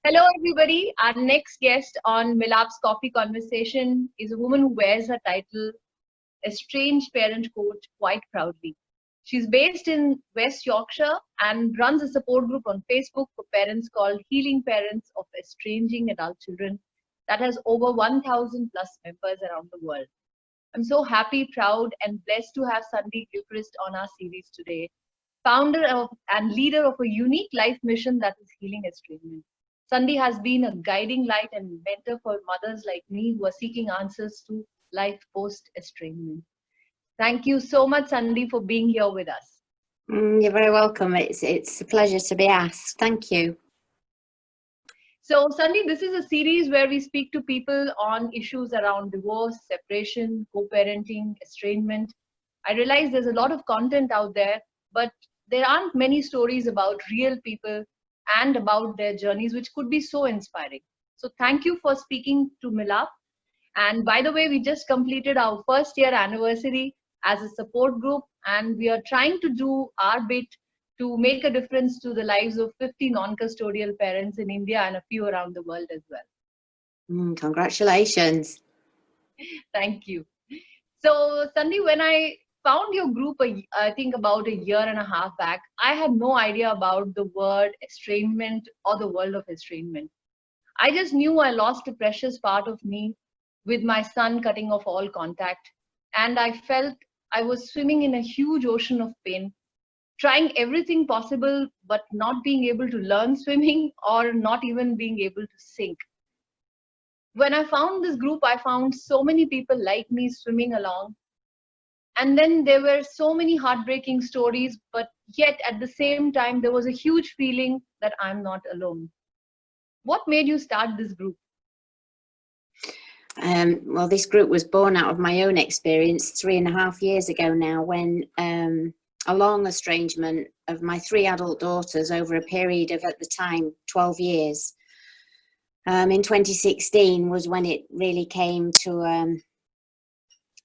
Hello, everybody. Our next guest on Milaap's Coffee Conversation is a woman who wears her title Estranged Parent Coach quite proudly. She's based in West Yorkshire and runs a support group on Facebook for parents called Healing Parents of Estranging Adult Children that has over 1,000 plus members around the world. I'm so happy, proud, and blessed to have Sundy Gilchrist on our series today, founder of, and leader of a unique life mission that is healing estrangement. Sundy has been a guiding light and mentor for mothers like me who are seeking answers to life post estrangement. Thank you so much, Sundy, for being here with us. You're very welcome. It's a pleasure to be asked. Thank you. So, Sundy, this is a series where we speak to people on issues around divorce, separation, co-parenting, estrangement. I realize there's a lot of content out there, but there aren't many stories about real people and about their journeys, which could be so inspiring. So thank you for speaking to Milaap. And by the way, we just completed our first year anniversary as a support group, and we are trying to do our bit to make a difference to the lives of 50 non-custodial parents in India and a few around the world as well. Congratulations. Thank you. So, Sundy, when I found your group, I think about a year and a half back, I had no idea about the word estrangement or the world of estrangement. I just knew I lost a precious part of me with my son cutting off all contact. And I felt I was swimming in a huge ocean of pain, trying everything possible, but not being able to learn swimming or not even being able to sink. When I found this group, I found so many people like me swimming along. And then there were so many heartbreaking stories, but yet at the same time, there was a huge feeling that I'm not alone. What made you start this group? Well, this group was born out of my own experience 3.5 years ago now, when a long estrangement of my 3 adult daughters over a period of, at the time, 12 years. In 2016 was when it really came to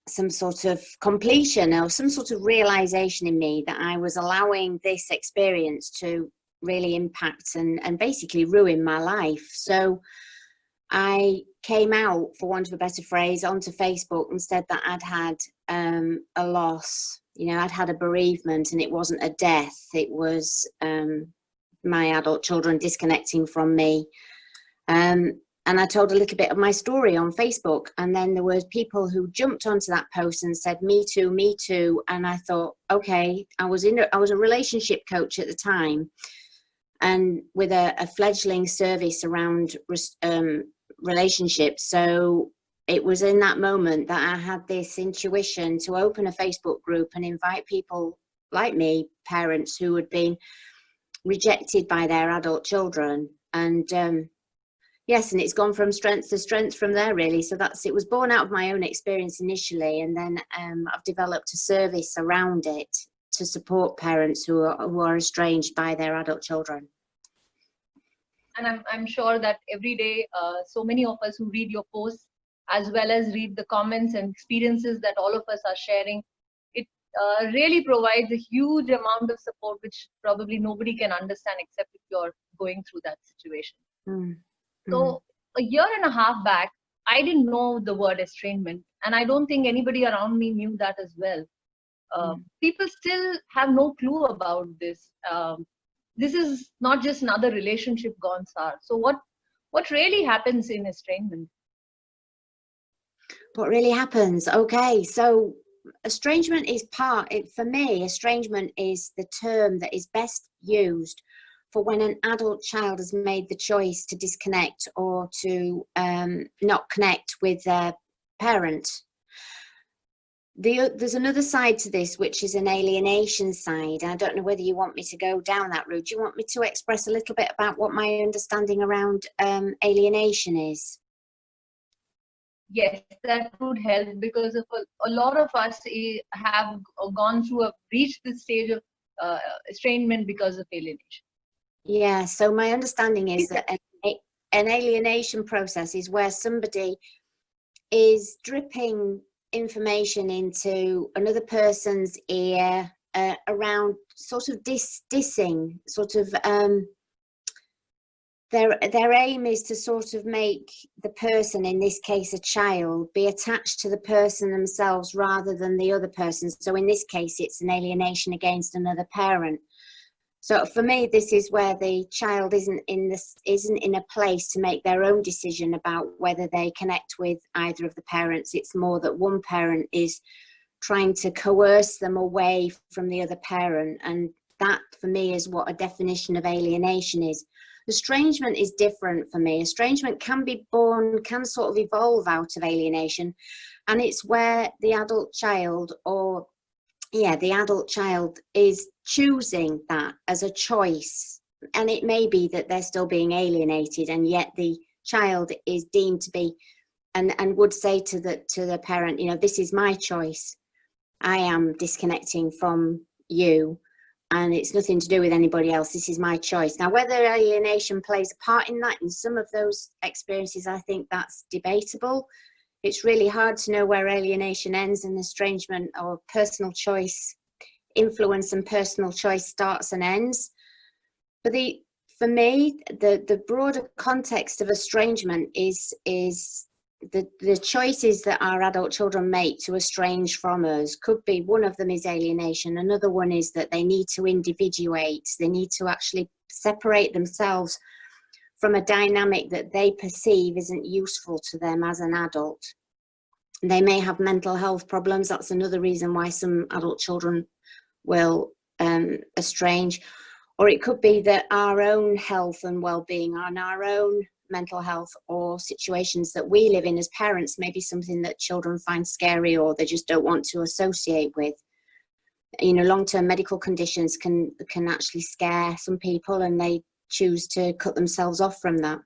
some sort of completion or some sort of realization in me that I was allowing this experience to really impact and basically ruin my life. So I came out, for want of a better phrase, onto Facebook and said that I'd had a loss. You know, I'd had a bereavement, and it wasn't a death. It was my adult children disconnecting from me. And I told a little bit of my story on Facebook, and then there were people who jumped onto that post and said, "Me too, me too." And I thought, okay, I was a relationship coach at the time, and with a fledgling service around relationships. So it was in that moment that I had this intuition to open a Facebook group and invite people like me, parents who had been rejected by their adult children. And yes, and it's gone from strength to strength from there, really. So it was born out of my own experience initially, and then I've developed a service around it to support parents who are estranged by their adult children. And I'm sure that every day, so many of us who read your posts, as well as read the comments and experiences that all of us are sharing, it really provides a huge amount of support, which probably nobody can understand except if you're going through that situation. So a year and a half back, I didn't know the word estrangement, and I don't think anybody around me knew that as well. People still have no clue about this. This is not just another relationship gone sour. So what really happens in estrangement? What really happens? Okay, so estrangement is for me, estrangement is the term that is best used for when an adult child has made the choice to disconnect or to not connect with their parent. There's another side to this, which is an alienation side. I don't know whether you want me to go down that route. Do you want me to express a little bit about what my understanding around alienation is? Yes, that would help, because of a lot of us have gone through, reached this stage of estrangement because of alienation. Yeah, so my understanding is that an alienation process is where somebody is dripping information into another person's ear around sort of dissing, sort of their aim is to sort of make the person, in this case a child, be attached to the person themselves rather than the other person. So in this case, it's an alienation against another parent. So for me, this is where the child isn't in a place to make their own decision about whether they connect with either of the parents. It's more that one parent is trying to coerce them away from the other parent, and that for me is what a definition of alienation is. Estrangement is different for me. Estrangement can be born, can sort of evolve out of alienation, and it's where the adult child the adult child is choosing that as a choice. And it may be that they're still being alienated, and yet the child is deemed to be, and would say to the parent, you know, this is my choice. I am disconnecting from you, and it's nothing to do with anybody else. This is my choice. Now, whether alienation plays a part in that, in some of those experiences, I think that's debatable. It's really hard to know where alienation ends and estrangement or personal choice, influence and personal choice starts and ends. But for me, the broader context of estrangement is the choices that our adult children make to estrange from us. Could be, one of them is alienation. Another one is that they need to individuate. They need to actually separate themselves from a dynamic that they perceive isn't useful to them as an adult. They may have mental health problems. That's another reason why some adult children will estrange. Or it could be that our own health and well-being and our own mental health or situations that we live in as parents may be something that children find scary or they just don't want to associate with. You know, long-term medical conditions can actually scare some people, and they choose to cut themselves off from that.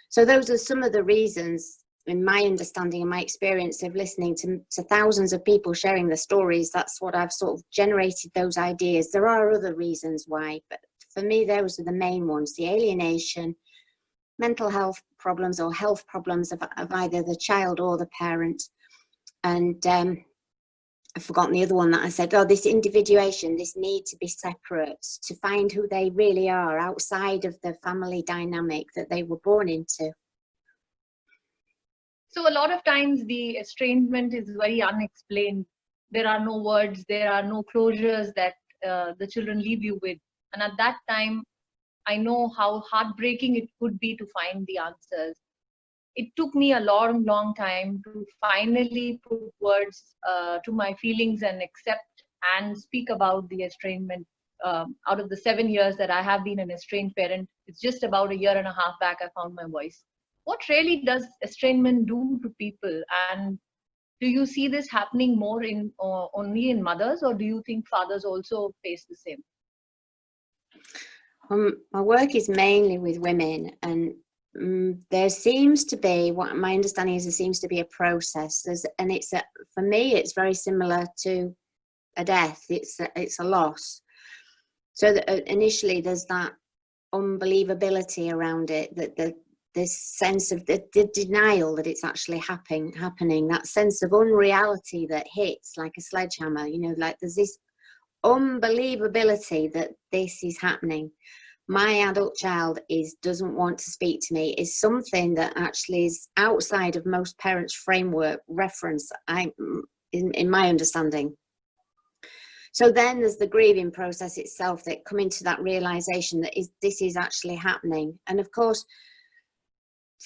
So those are some of the reasons, in my understanding and my experience of listening to thousands of people sharing their stories. That's what I've sort of generated those ideas. There are other reasons why, but for me, those are the main ones: the alienation, mental health problems or health problems of either the child or the parent. And I've forgotten the other one that I said, this individuation, this need to be separate, to find who they really are outside of the family dynamic that they were born into. So a lot of times the estrangement is very unexplained. There are no words, there are no closures that the children leave you with. And at that time, I know how heartbreaking it could be to find the answers. It took me a long, long time to finally put words to my feelings and accept and speak about the estrangement. Out of the 7 years that I have been an estranged parent, it's just about a year and a half back I found my voice. What really does estrangement do to people? And do you see this happening more in only in mothers, or do you think fathers also face the same? My work is mainly with women, and there seems to be, what my understanding is, there seems to be a process. For me, it's very similar to a death. It's a loss. So initially there's that unbelievability around it, that this sense of the denial that it's actually happening, that sense of unreality that hits like a sledgehammer, you know, like there's this unbelievability that this is happening. My adult child doesn't want to speak to me is something that actually is outside of most parents' framework reference, in my understanding. So then there's the grieving process itself, that coming to that realization that this is actually happening. And of course,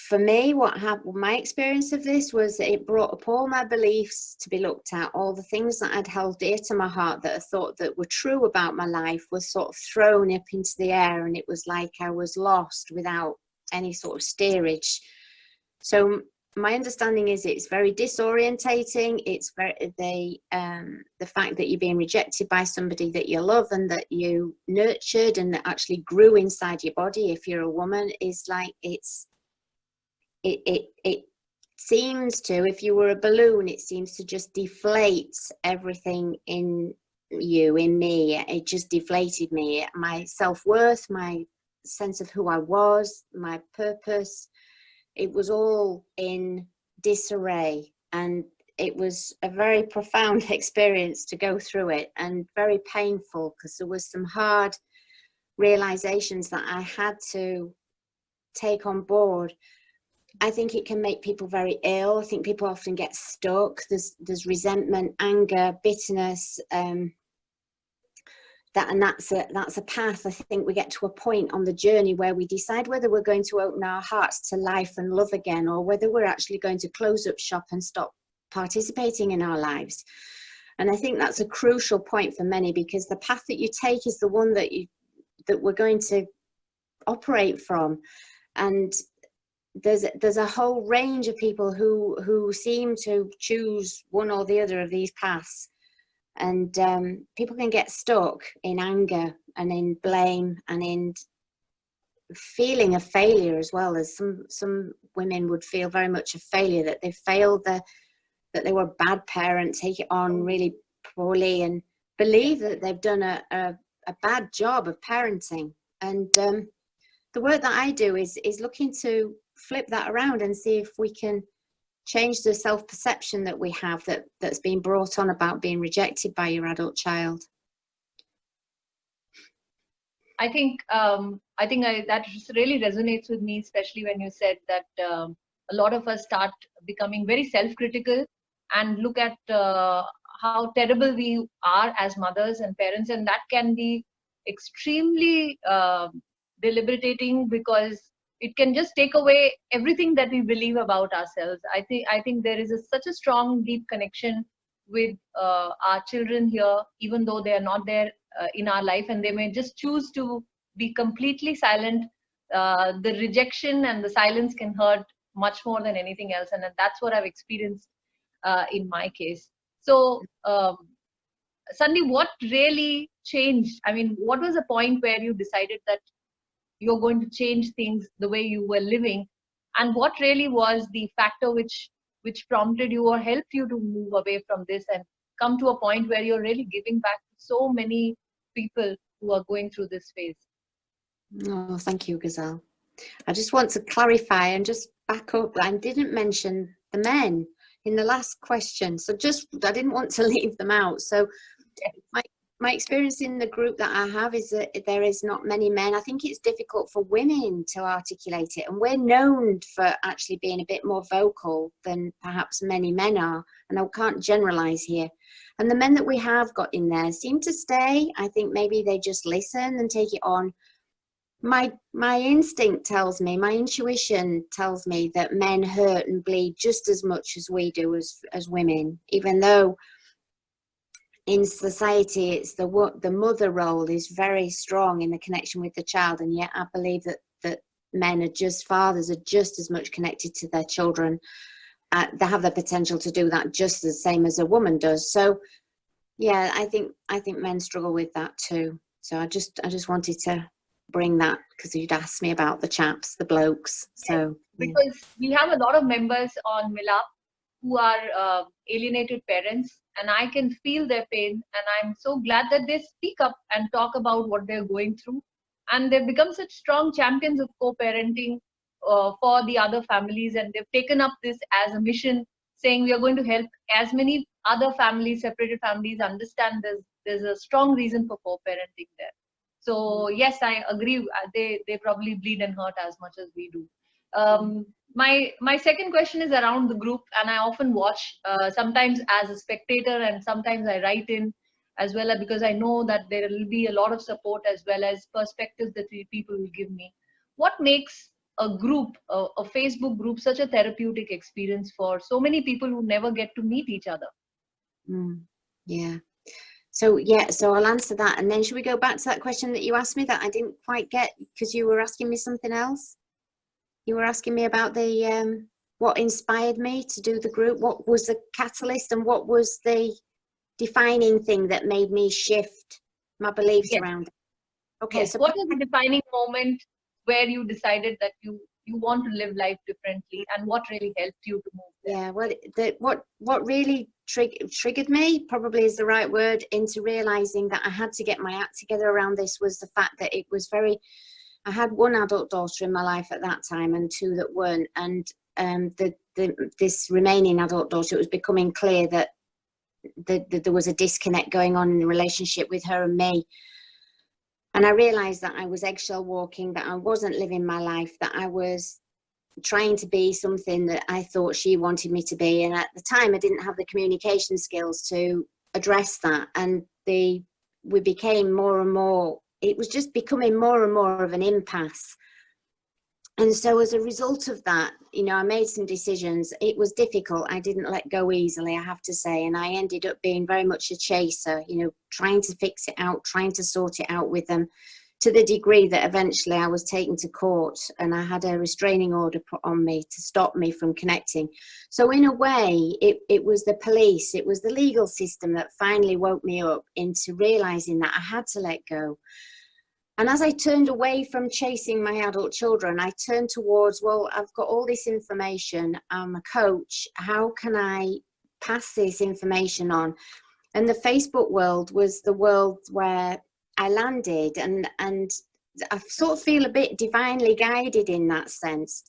for me, what happened, my experience of this was that it brought up all my beliefs to be looked at. All the things that I'd held dear to my heart that I thought that were true about my life was sort of thrown up into the air, and it was like I was lost without any sort of steerage. So my understanding is it's very disorientating. It's very the fact that you're being rejected by somebody that you love and that you nurtured and that actually grew inside your body. If you're a woman, is like it seems to, if you were a balloon, it seems to just deflate everything in you, in me. It just deflated me. My self-worth, my sense of who I was, my purpose, it was all in disarray. And it was a very profound experience to go through it, and very painful, because there was some hard realizations that I had to take on board, I think it can make people very ill. I think people often get stuck. There's resentment, anger, bitterness, that's a path. I think we get to a point on the journey where we decide whether we're going to open our hearts to life and love again, or whether we're actually going to close up shop and stop participating in our lives. And I think that's a crucial point for many, because the path that you take is the one that we're going to operate from. And there's a whole range of people who seem to choose one or the other of these paths. And people can get stuck in anger and in blame and in feeling a failure as well. As some women would feel very much a failure, that they failed, that they were a bad parent, take it on really poorly and believe that they've done a bad job of parenting. And the work that I do is looking to flip that around and see if we can change the self-perception that we have that's been brought on about being rejected by your adult child. I think that just really resonates with me, especially when you said that a lot of us start becoming very self-critical and look at how terrible we are as mothers and parents, and that can be extremely deliberating, because it can just take away everything that we believe about ourselves. I think there is such a strong, deep connection with our children here, even though they are not there in our life, and they may just choose to be completely silent. The rejection and the silence can hurt much more than anything else, and that's what I've experienced in my case. So, Sundy, what really changed? I mean, what was the point where you decided that you're going to change things the way you were living, and what really was the factor which prompted you or helped you to move away from this and come to a point where you're really giving back to so many people who are going through this phase? Oh, thank you, Gazal. I just want to clarify and just back up that I didn't mention the men in the last question, so I didn't want to leave them out. So my experience in the group that I have is that there is not many men. I think it's difficult for women to articulate it, and we're known for actually being a bit more vocal than perhaps many men are, and I can't generalize here. And the men that we have got in there seem to stay. I think maybe they just listen and take it on. My instinct tells me, my intuition tells me that men hurt and bleed just as much as we do as women, even though in society it's the mother role is very strong in the connection with the child, and yet I believe that fathers are just as much connected to their children. They have the potential to do that just the same as a woman does. So yeah, I think men struggle with that too. So I just wanted to bring that, because you'd asked me about the chaps, the blokes. So because we have a lot of members on Milaap who are alienated parents, and I can feel their pain, and I'm so glad that they speak up and talk about what they're going through, and they've become such strong champions of co-parenting for the other families, and they've taken up this as a mission, saying we are going to help as many other families, separated families, understand there's a strong reason for co-parenting there. So yes, I agree. They probably bleed and hurt as much as we do. My second question is around the group, and I often watch, sometimes as a spectator, and sometimes I write in as well, because I know that there will be a lot of support as well as perspectives that people will give me. What makes a group, a Facebook group, such a therapeutic experience for so many people who never get to meet each other? Yeah. So I'll answer that, and then should we go back to that question that you asked me that I didn't quite get, because you were asking me something else? You were asking me about the what inspired me to do the group, what was the catalyst, and what was the defining thing that made me shift my beliefs around it. Okay, yes. So what was the defining moment where you decided that you want to live life differently, and what really helped you to move there? Yeah, well, what really triggered me, probably is the right word, into realizing that I had to get my act together around this, was the fact that it was I had one adult daughter in my life at that time and two that weren't, and this remaining adult daughter, it was becoming clear that there was a disconnect going on in the relationship with her and me. And I realized that I was eggshell walking, that I wasn't living my life, that I was trying to be something that I thought she wanted me to be. And at the time, I didn't have the communication skills to address that. And we became more and more, it was just becoming more and more of an impasse. And so as a result of that, you know, I made some decisions. It was difficult. I didn't let go easily, I have to say. And I ended up being very much a chaser, you know, trying to fix it out, trying to sort it out with them, to the degree that eventually I was taken to court and I had a restraining order put on me to stop me from connecting. So in a way, it was the police, it was the legal system that finally woke me up into realizing that I had to let go. And as I turned away from chasing my adult children, I turned towards, well, I've got all this information. I'm a coach. How can I pass this information on? And the Facebook world was the world where I landed. And I sort of feel a bit divinely guided in that sense.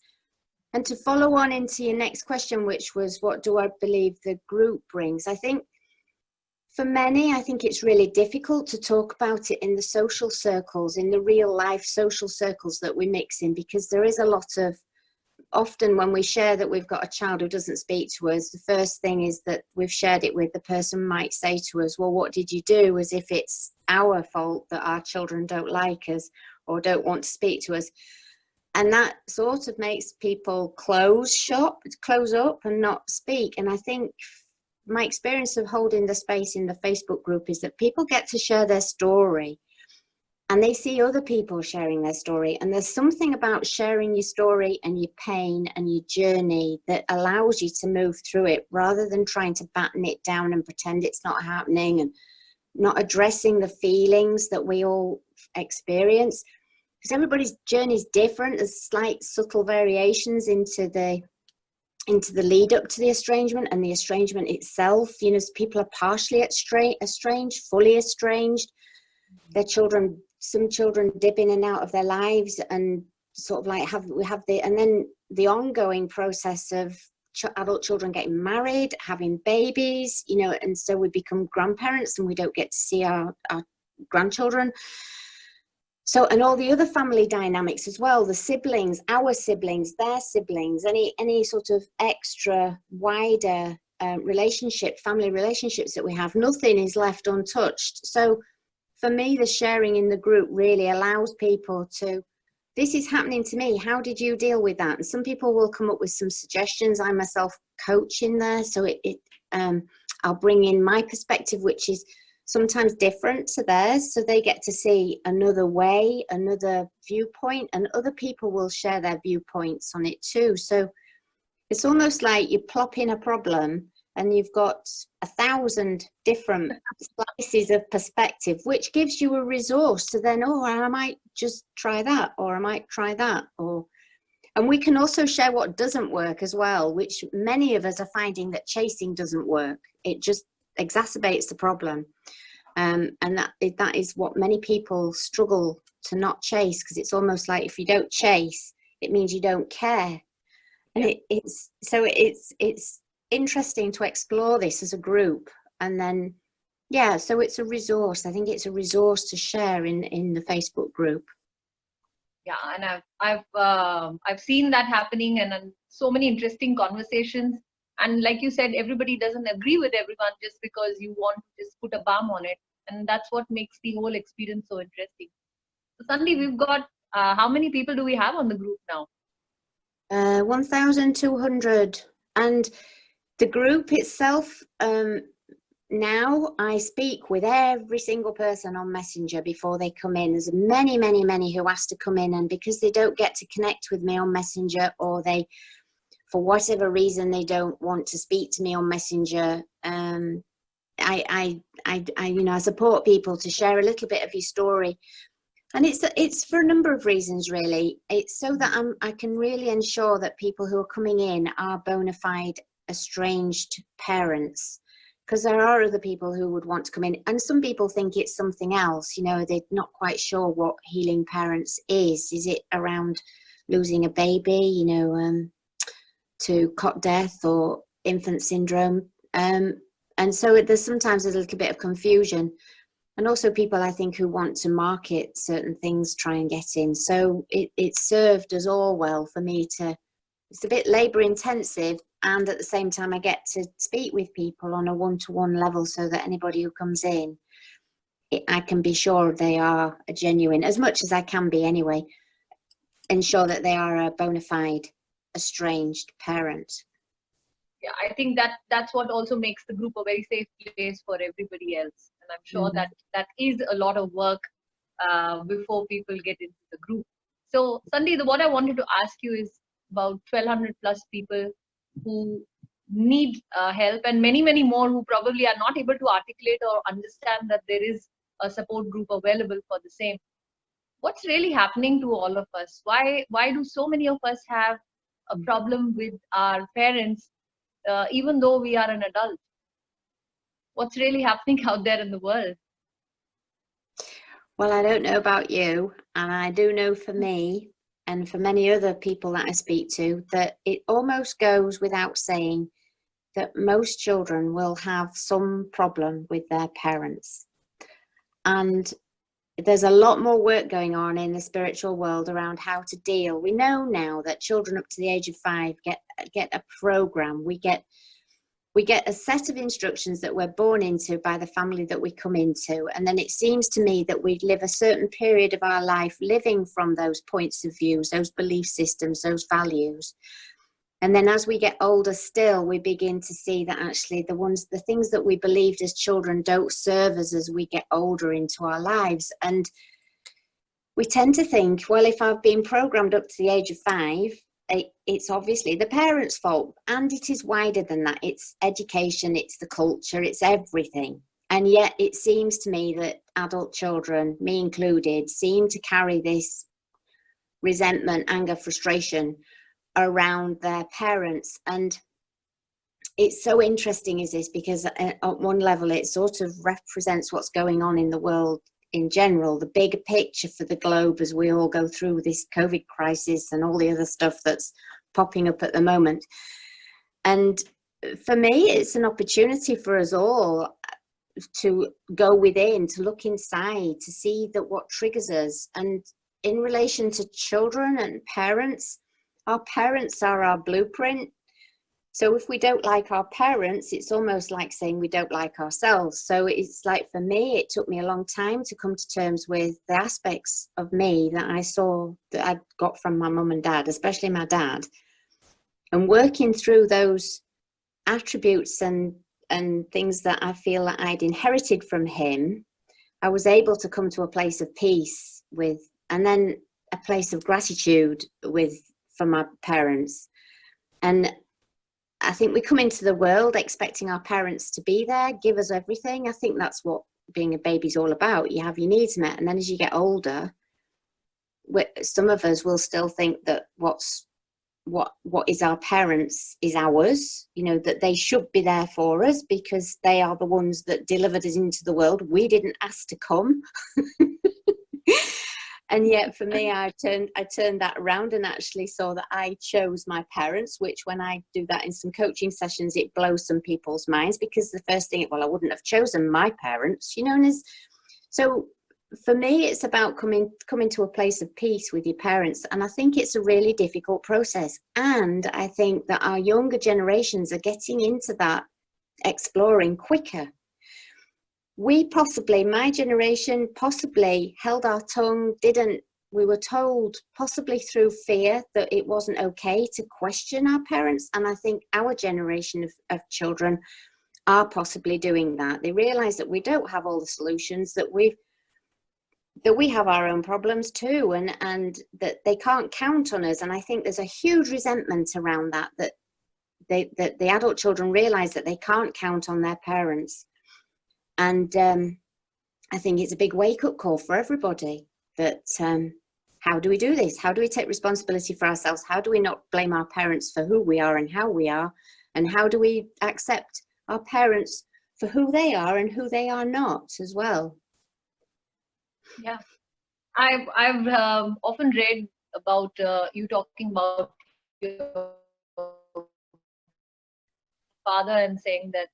And to follow on into your next question, which was, what do I believe the group brings? I think for many, I think it's really difficult to talk about it in the social circles, in the real life social circles that we mix in, because there is a lot of, often when we share that we've got a child who doesn't speak to us, the first thing is that we've shared it with, the person might say to us, well, what did you do? As if it's our fault that our children don't like us or don't want to speak to us. And that sort of makes people close up and not speak. And I think my experience of holding the space in the Facebook group is that people get to share their story and they see other people sharing their story. And there's something about sharing your story and your pain and your journey that allows you to move through it rather than trying to batten it down and pretend it's not happening and not addressing the feelings that we all experience. Because everybody's journey is different. There's slight subtle variations into the lead up to the estrangement and the estrangement itself. You know, people are partially estranged, fully estranged. Their children, some children dip in and out of their lives and sort of like and then the ongoing process of adult children getting married, having babies, you know, and so we become grandparents and we don't get to see our grandchildren. So, and all the other family dynamics as well, the siblings, our siblings, their siblings, any sort of extra wider family relationships that we have, nothing is left untouched. So for me, the sharing in the group really allows people to, this is happening to me, how did you deal with that? And some people will come up with some suggestions. I myself coach in there, so I'll bring in my perspective, which is sometimes different to theirs, so they get to see another way, another viewpoint, and other people will share their viewpoints on it too. So it's almost like you plop in a problem and you've got 1,000 different slices of perspective, which gives you a resource to then, oh, I might just try that, or I might try that, and we can also share what doesn't work as well, which many of us are finding that chasing doesn't work. It just exacerbates the problem. And that is what many people struggle to not chase, because it's almost like if you don't chase, it means you don't care. And it's interesting to explore this as a group. And then, yeah, so it's a resource. I think it's a resource to share in the Facebook group. Yeah, and I've seen that happening, and so many interesting conversations. And like you said, everybody doesn't agree with everyone just because you want to just put a balm on it. And that's what makes the whole experience so interesting. So Sundy, we've got, how many people do we have on the group now? 1,200. And the group itself, now I speak with every single person on Messenger before they come in. There's many, many, many who ask to come in, and because they don't get to connect with me on Messenger, or they, for whatever reason, they don't want to speak to me on Messenger, I support people to share a little bit of your story. And it's for a number of reasons, really. It's so that I can really ensure that people who are coming in are bona fide estranged parents, because there are other people who would want to come in, and some people think it's something else. You know, they're not quite sure what healing parents is. Is it around losing a baby, you know, to cot death or infant syndrome? And so there's sometimes a little bit of confusion. And also people, I think, who want to market certain things, try and get in. So it served us all well for me to, it's a bit labor intensive, and at the same time I get to speak with people on a one-to-one level, so that anybody who comes in, I can be sure they are a genuine, as much as I can be anyway, ensure that they are a bona fide estranged parent. Yeah, I think that's what also makes the group a very safe place for everybody else. And I'm sure that is a lot of work before people get into the group. So Sundy, what I wanted to ask you is about 1,200 plus people who need help, and many, many more who probably are not able to articulate or understand that there is a support group available for the same. What's really happening to all of us? Why do so many of us have a problem with our parents, even though we are an adult? What's really happening out there in the world? Well, I don't know about you, and I do know for me and for many other people that I speak to, that it almost goes without saying that most children will have some problem with their parents. And there's a lot more work going on in the spiritual world around how to deal. We know now that children up to the age of 5 get a program. We get a set of instructions that we're born into by the family that we come into. And then it seems to me that we live a certain period of our life living from those points of views, those belief systems, those values. And then as we get older still, we begin to see that actually the things that we believed as children don't serve us as we get older into our lives. And we tend to think, well, if I've been programmed up to the age of 5, it's obviously the parents' fault. And it is wider than that. It's education, it's the culture, it's everything. And yet it seems to me that adult children, me included, seem to carry this resentment, anger, frustration around their parents. And it's so interesting, is this, because at one level it sort of represents what's going on in the world in general, the bigger picture for the globe as we all go through this COVID crisis and all the other stuff that's popping up at the moment. And for me, it's an opportunity for us all to go within, to look inside, to see that what triggers us. And in relation to children and parents, our parents are our blueprint. So if we don't like our parents, it's almost like saying we don't like ourselves. So it's like, for me, it took me a long time to come to terms with the aspects of me that I saw that I'd got from my mum and dad, especially my dad. And working through those attributes and things that I feel that I'd inherited from him, I was able to come to a place of peace with, and then a place of gratitude for my parents. And I think we come into the world expecting our parents to be there, give us everything. I think that's what being a baby's all about. You have your needs met, and then as you get older, some of us will still think that what is our parents is ours, you know, that they should be there for us because they are the ones that delivered us into the world. We didn't ask to come. And yet for me, I turned that around and actually saw that I chose my parents, which when I do that in some coaching sessions, it blows some people's minds, because the first thing, well, I wouldn't have chosen my parents, you know. And so for me, it's about coming to a place of peace with your parents. And I think it's a really difficult process. And I think that our younger generations are getting into that exploring quicker. My generation possibly held our tongue, we were told, possibly through fear, that it wasn't okay to question our parents. And I think our generation of children are possibly doing that. They realize that we don't have all the solutions, that we have our own problems too, and that they can't count on us. And I think there's a huge resentment around that the adult children realize that they can't count on their parents. And I think it's a big wake-up call for everybody that how do we do this? How do we take responsibility for ourselves? How do we not blame our parents for who we are and how we are? And how do we accept our parents for who they are and who they are not as well? Yeah, I've often read about you talking about your father and saying that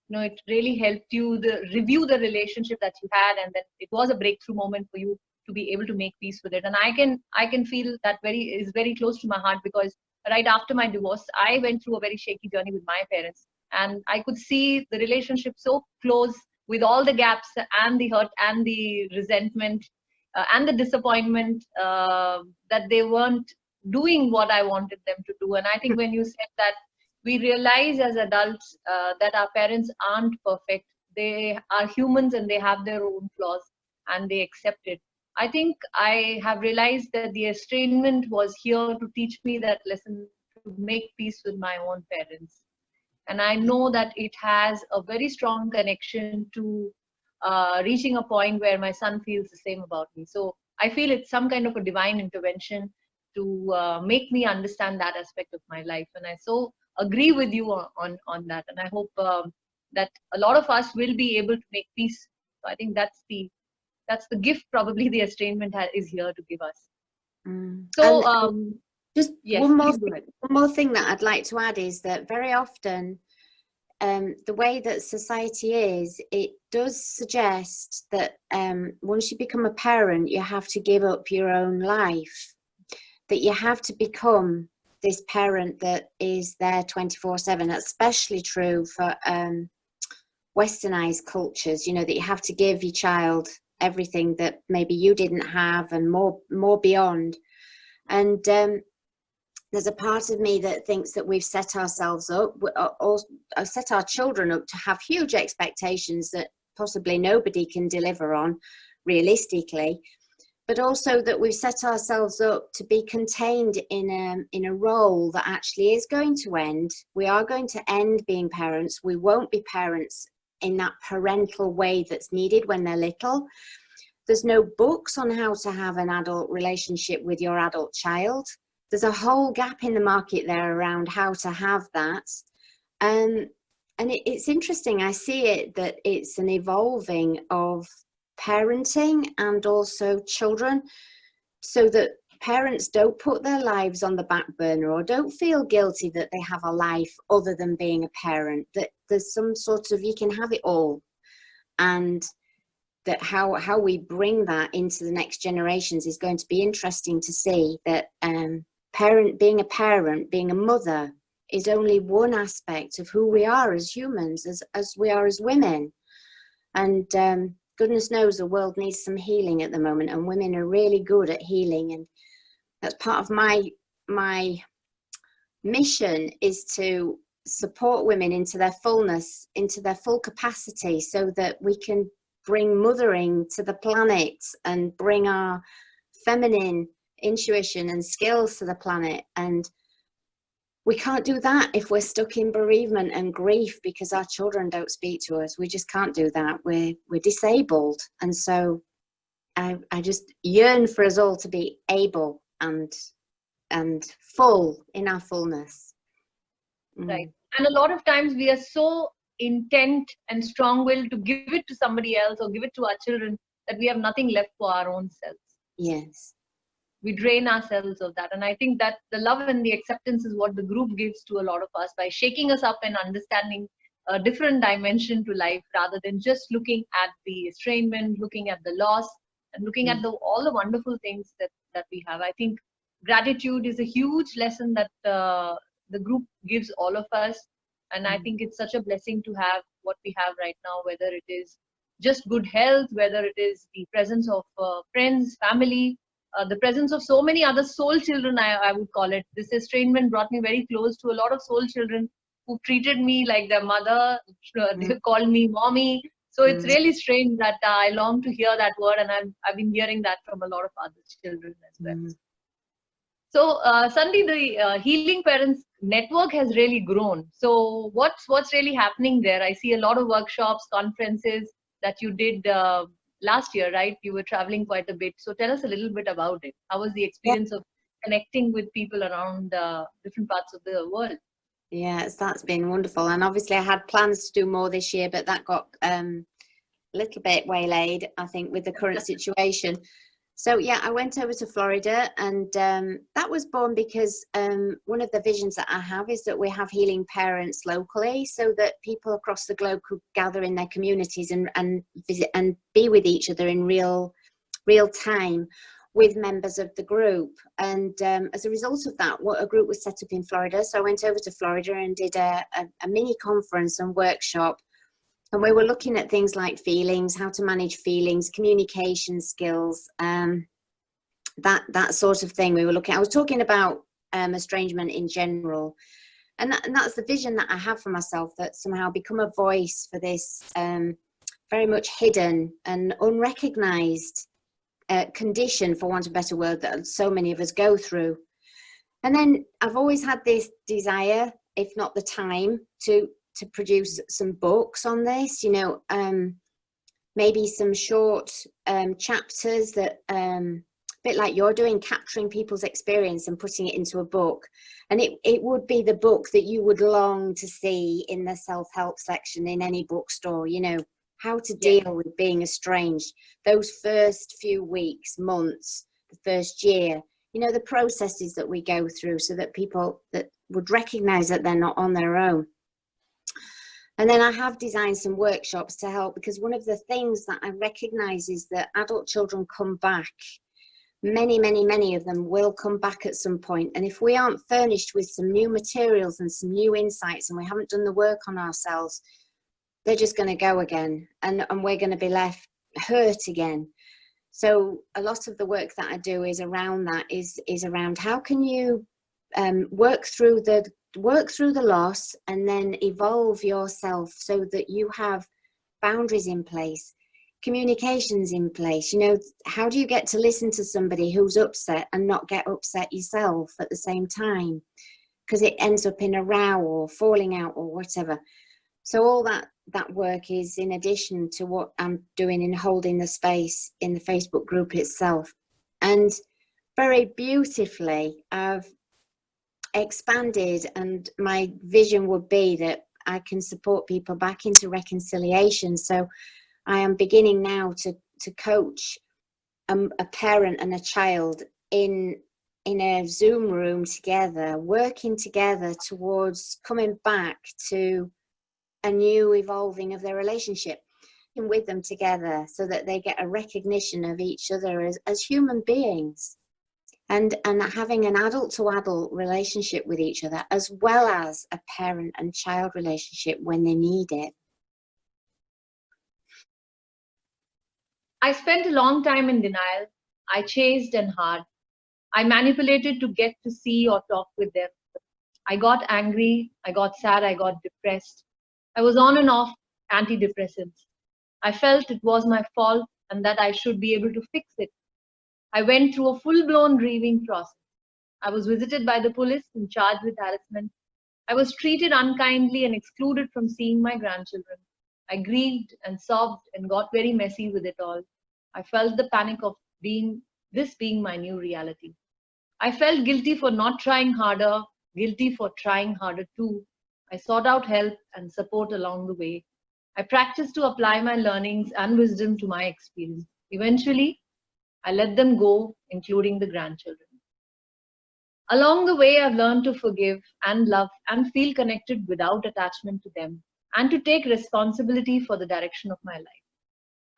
it really helped you review the relationship that you had, and then it was a breakthrough moment for you to be able to make peace with it. And I can feel that is very close to my heart, because right after my divorce, I went through a very shaky journey with my parents, and I could see the relationship so close, with all the gaps and the hurt and the resentment and the disappointment, that they weren't doing what I wanted them to do. And I think when you said that, we realize as adults that our parents aren't perfect. They are humans and they have their own flaws, and they accept it. I think I have realized that the estrangement was here to teach me that lesson, to make peace with my own parents. And I know that it has a very strong connection to reaching a point where my son feels the same about me. So I feel it's some kind of a divine intervention to make me understand that aspect of my life. And I so agree with you on that. And I hope that a lot of us will be able to make peace. So I think that's the gift probably the estrangement is here to give us. So just yes, one more thing that I'd like to add is that very often the way that society is, it does suggest that once you become a parent, you have to give up your own life, that you have to become this parent that is there 24/7. That's especially true for westernized cultures, that you have to give your child everything that maybe you didn't have, and more beyond. And there's a part of me that thinks that we've set ourselves up, or set our children up to have huge expectations that possibly nobody can deliver on realistically, but also that we've set ourselves up to be contained in a role that actually is going to end. We are going to end being parents. We won't be parents in that parental way that's needed when they're little. There's no books on how to have an adult relationship with your adult child. There's a whole gap in the market there around how to have that. And it's interesting. I see it that it's an evolving of parenting and also children, so that parents don't put their lives on the back burner, or don't feel guilty that they have a life other than being a parent, that there's some sort of, you can have it all. And that how we bring that into the next generations is going to be interesting to see. That being a mother is only one aspect of who we are as humans, as we are as women. And goodness knows the world needs some healing at the moment, and women are really good at healing. And that's part of my mission, is to support women into their fullness, into their full capacity, so that we can bring mothering to the planet and bring our feminine intuition and skills to the planet. And we can't do that if we're stuck in bereavement and grief because our children don't speak to us. We just can't do that. We're disabled. And so I just yearn for us all to be able and full in our fullness. Right. And a lot of times we are so intent and strong-willed to give it to somebody else or give it to our children that we have nothing left for our own selves. Yes. We drain ourselves of that. And I think that the love and the acceptance is what the group gives to a lot of us, by shaking us up and understanding a different dimension to life, rather than just looking at the estrangement, looking at the loss, and looking at all the wonderful things that we have. I think gratitude is a huge lesson that the group gives all of us. And I think it's such a blessing to have what we have right now, whether it is just good health, whether it is the presence of friends, family, the presence of so many other soul children, I would call it. This estrangement brought me very close to a lot of soul children who treated me like their mother. They called me mommy. So it's really strange that I long to hear that word, and I've been hearing that from a lot of other children as well. So, Sundy, the Healing Parents Network has really grown. So, what's really happening there? I see a lot of workshops, conferences that you did last year, right? You were traveling quite a bit. So, tell us a little bit about it. How was the experience of connecting with people around different parts of the world? Yes, that's been wonderful. And obviously, I had plans to do more this year, but that got a little bit waylaid, I think, with the current situation. So yeah, I went over to Florida, and that was born because one of the visions that I have is that we have healing parents locally, so that people across the globe could gather in their communities and visit and be with each other in real time with members of the group. And as a result of that, a group was set up in Florida. So I went over to Florida and did a mini conference and workshop. And we were looking at things like feelings, how to manage feelings, communication skills, that sort of thing. I was talking about estrangement in general. And that's the vision that I have for myself, that somehow become a voice for this very much hidden and unrecognized condition, for want of a better word, that so many of us go through. And then I've always had this desire, if not the time, to produce some books on this, maybe some short chapters that, a bit like you're doing, capturing people's experience and putting it into a book. And it would be the book that you would long to see in the self-help section in any bookstore, how to deal with being estranged, those first few weeks, months, the first year, the processes that we go through, so that people that would recognize that they're not on their own. And then I have designed some workshops to help, because one of the things that I recognize is that adult children come back. Many, many, many of them will come back at some point. And if we aren't furnished with some new materials and some new insights, and we haven't done the work on ourselves, they're just going to go again, and we're going to be left hurt again. So a lot of the work that I do is around that, is around how can you work through the loss and then evolve yourself so that you have boundaries in place, communications in place. How do you get to listen to somebody who's upset and not get upset yourself at the same time, because it ends up in a row or falling out or whatever. So all that work is in addition to what I'm doing in holding the space in the Facebook group itself. And very beautifully, I've expanded, and my vision would be that I can support people back into reconciliation. So I am beginning now to coach a parent and a child in a Zoom room together, working together towards coming back to a new evolving of their relationship, and with them together, so that they get a recognition of each other as human beings, and having an adult to adult relationship with each other, as well as a parent and child relationship when they need it. I spent a long time in denial. I chased and hard. I manipulated to get to see or talk with them. I got angry, I got sad, I got depressed. I was on and off antidepressants. I felt it was my fault and that I should be able to fix it. I went through a full-blown grieving process. I was visited by the police and charged with harassment. I was treated unkindly and excluded from seeing my grandchildren. I grieved and sobbed and got very messy with it all. I felt the panic of being my new reality. I felt guilty for not trying harder, guilty for trying harder too. I sought out help and support along the way. I practiced to apply my learnings and wisdom to my experience. Eventually, I let them go, including the grandchildren. Along the way, I've learned to forgive and love and feel connected without attachment to them, and to take responsibility for the direction of my life.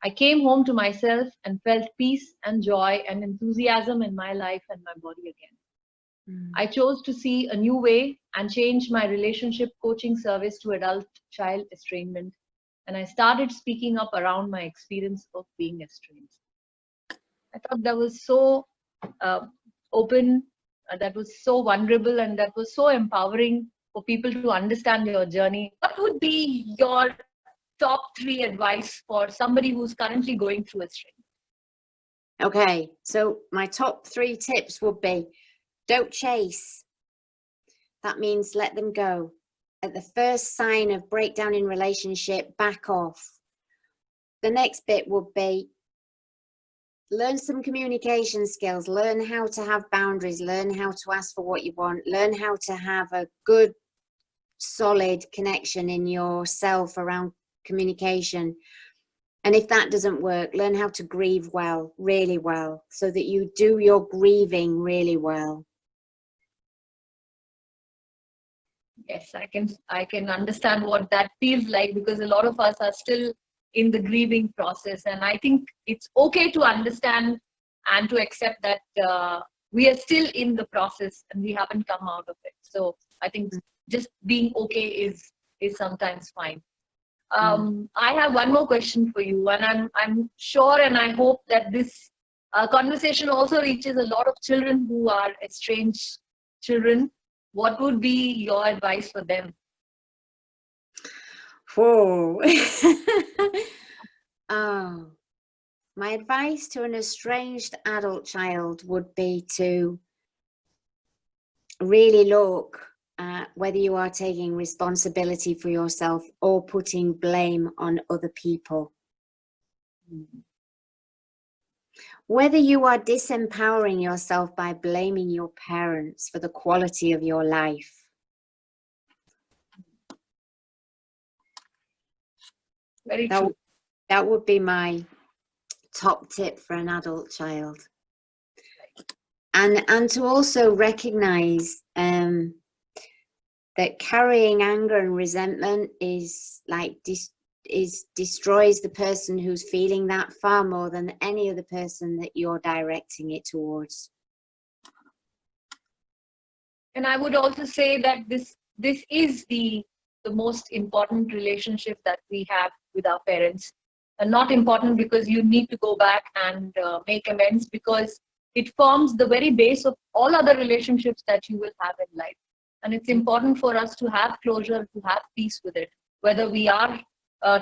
I came home to myself and felt peace and joy and enthusiasm in my life and my body again. I chose to see a new way and changed my relationship coaching service to adult child estrangement. And I started speaking up around my experience of being estranged. I thought that was so open, that was so vulnerable, and that was so empowering for people to understand your journey. What would be your top 3 advice for somebody who's currently going through estrangement? Okay, so my top 3 tips would be: don't chase. That means let them go. At the first sign of breakdown in relationship, back off. The next bit would be learn some communication skills, learn how to have boundaries, learn how to ask for what you want, learn how to have a good, solid connection in yourself around communication. And if that doesn't work, learn how to grieve well, really well, so that you do your grieving really well. Yes, I can understand what that feels like, because a lot of us are still in the grieving process, and I think it's okay to understand and to accept that we are still in the process and we haven't come out of it. So I think just being okay is sometimes fine. I have one more question for you, and I'm sure and I hope that this conversation also reaches a lot of children who are estranged children. What would be your advice for them? Whoa. Oh, my advice to an estranged adult child would be to really look at whether you are taking responsibility for yourself or putting blame on other people. Whether you are disempowering yourself by blaming your parents for the quality of your life. Very true. That would be my top tip for an adult child. And to also recognize that carrying anger and resentment is like destroys the person who's feeling that far more than any other person that you're directing it towards. And I would also say that this is the most important relationship that we have with our parents. And not important because you need to go back and make amends, because it forms the very base of all other relationships that you will have in life. And it's important for us to have closure, to have peace with it, whether we are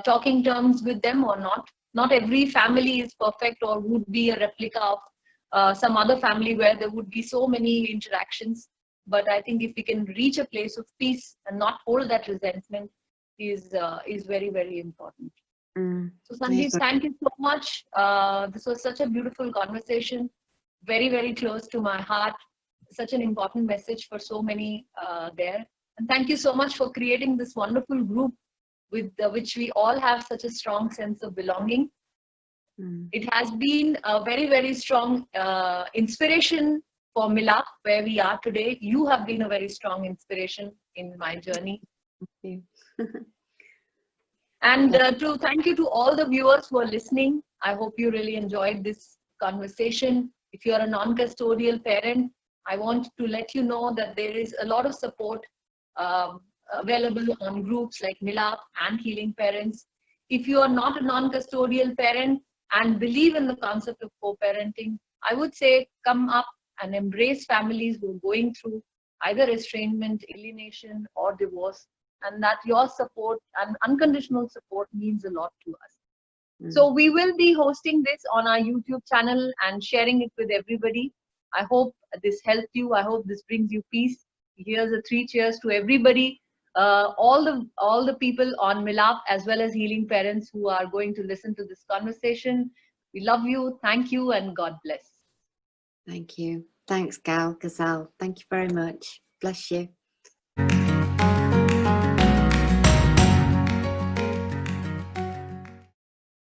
talking terms with them or not. Not every family is perfect or would be a replica of some other family where there would be so many interactions. But I think if we can reach a place of peace and not hold that resentment is very, very important. So Sandeep, thank you so much. This was such a beautiful conversation, very, very close to my heart. Such an important message for so many there. And thank you so much for creating this wonderful group with which we all have such a strong sense of belonging. It has been a very, very strong inspiration for Milaap, where we are today. You have been a very strong inspiration in my journey. Thank you. And thank you to all the viewers who are listening. I hope you really enjoyed this conversation. If you're a non-custodial parent, I want to let you know that there is a lot of support available on groups like Milaap and Healing Parents. If you are not a non-custodial parent and believe in the concept of co-parenting, I would say come up and embrace families who are going through either estrangement, alienation, or divorce, and that your support and unconditional support means a lot to us. So we will be hosting this on our YouTube channel and sharing it with everybody. I hope this helped you. I hope this brings you peace. Here's a 3 cheers to everybody, all the people on Milaap as well as Healing Parents who are going to listen to this conversation. We love you. Thank you, and God bless. Thank you. Thanks, Gazal. Thank you very much. Bless you.